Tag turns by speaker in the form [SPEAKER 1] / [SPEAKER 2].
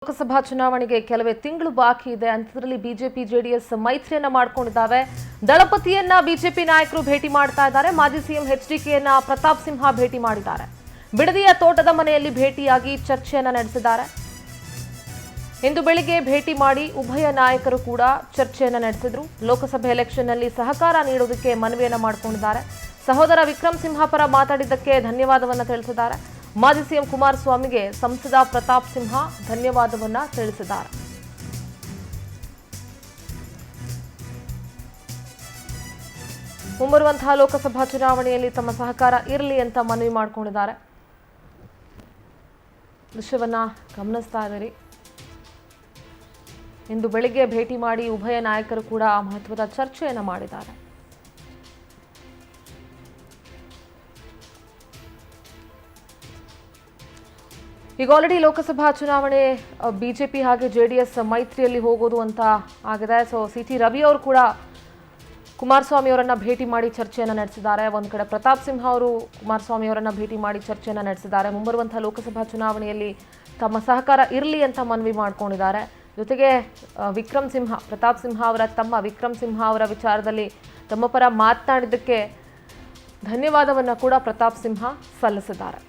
[SPEAKER 1] ಲೋಕಸಭಾ ಚುನಾವಣೆಗೆ ಕೆಲವೇ ತಿಂಗಳು ಬಾಕಿ ಇದೆ. ಅಂತದ್ರಲ್ಲಿ ಬಿಜೆಪಿ ಜೆಡಿಎಸ್ ಮೈತ್ರಿಯನ್ನ ಮಾಡಿಕೊಂಡಿದ್ದಾವೆ. ದಳಪತಿಯನ್ನ ಬಿಜೆಪಿ ನಾಯಕರು ಭೇಟಿ ಮಾಡ್ತಾ ಇದ್ದಾರೆ. ಮಾಜಿ ಸಿಎಂ ಎಚ್ಡಿಕೆಯನ್ನ ಪ್ರತಾಪ್ ಸಿಂಹ ಭೇಟಿ ಮಾಡಿದ್ದಾರೆ. ಬಿಡದಿಯ ತೋಟದ ಮನೆಯಲ್ಲಿ ಭೇಟಿಯಾಗಿ ಚರ್ಚೆಯನ್ನ ನಡೆಸಿದ್ದಾರೆ. ಇಂದು ಬೆಳಿಗ್ಗೆ ಭೇಟಿ ಮಾಡಿ ಉಭಯ ನಾಯಕರು ಕೂಡ ಚರ್ಚೆಯನ್ನ ನಡೆಸಿದ್ರು. ಲೋಕಸಭೆ ಎಲೆಕ್ಷನ್ನಲ್ಲಿ ಸಹಕಾರ ನೀಡುವುದಕ್ಕೆ ಮನವಿಯನ್ನ ಮಾಡಿಕೊಂಡಿದ್ದಾರೆ. ಸಹೋದರ ವಿಕ್ರಮ್ ಸಿಂಹ ಪರ ಮಾತಾಡಿದ್ದಕ್ಕೆ ಧನ್ಯವಾದವನ್ನ ತಿಳಿಸಿದ್ದಾರೆ. ಮಾಜಿ ಸಿಎಂ ಕುಮಾರಸ್ವಾಮಿಗೆ ಸಂಸದ ಪ್ರತಾಪ್ ಸಿಂಹ ಧನ್ಯವಾದವನ್ನ ತಿಳಿಸಿದ್ದಾರೆ. ಮುಂಬರುವಂತಹ ಲೋಕಸಭಾ ಚುನಾವಣೆಯಲ್ಲಿ ತಮ್ಮ ಸಹಕಾರ ಇರಲಿ ಅಂತ ಮನವಿ ಮಾಡಿಕೊಂಡಿದ್ದಾರೆ. ದೃಶ್ಯವನ್ನ ಗಮನಿಸ್ತಾ ಇದ್ದೀರಿ. ಇಂದು ಬೆಳಿಗ್ಗೆ ಭೇಟಿ ಮಾಡಿ ಉಭಯ ನಾಯಕರು ಕೂಡ ಮಹತ್ವದ ಚರ್ಚೆಯನ್ನ ಮಾಡಿದ್ದಾರೆ. ಈಗ ಆಲ್ರೆಡಿ ಲೋಕಸಭಾ ಚುನಾವಣೆ ಬಿಜೆಪಿ ಹಾಗೆ ಜೆಡಿಎಸ್ ಮೈತ್ರಿಯಲ್ಲಿ ಹೋಗೋದು ಅಂತ ಆಗಿದೆ. ಸೊ ಸಿಟಿ ರವಿ ಅವರು ಕೂಡ ಕುಮಾರಸ್ವಾಮಿ ಅವರನ್ನ ಭೇಟಿ ಮಾಡಿ ಚರ್ಚೆಯನ್ನು ನಡೆಸಿದ್ದಾರೆ. ಒಂದು ಕಡೆ ಪ್ರತಾಪ್ ಸಿಂಹ ಅವರು ಕುಮಾರಸ್ವಾಮಿ ಅವರನ್ನ ಭೇಟಿ ಮಾಡಿ ಚರ್ಚೆಯನ್ನು ನಡೆಸಿದ್ದಾರೆ. ಮುಂಬರುವಂತಹ ಲೋಕಸಭಾ ಚುನಾವಣೆಯಲ್ಲಿ ತಮ್ಮ ಸಹಕಾರ ಇರಲಿ ಅಂತ ಮನವಿ ಮಾಡಿಕೊಂಡಿದ್ದಾರೆ. ಜೊತೆಗೆ ವಿಕ್ರಮ್ ಸಿಂಹ, ಪ್ರತಾಪ್ ಸಿಂಹ ಅವರ ತಮ್ಮ ವಿಕ್ರಮ್ ಸಿಂಹ ಅವರ ವಿಚಾರದಲ್ಲಿ ತಮ್ಮ ಪರ ಮಾತನಾಡಿದ್ದಕ್ಕೆ ಧನ್ಯವಾದವನ್ನು ಕೂಡ ಪ್ರತಾಪ್ ಸಿಂಹ ಸಲ್ಲಿಸಿದ್ದಾರೆ.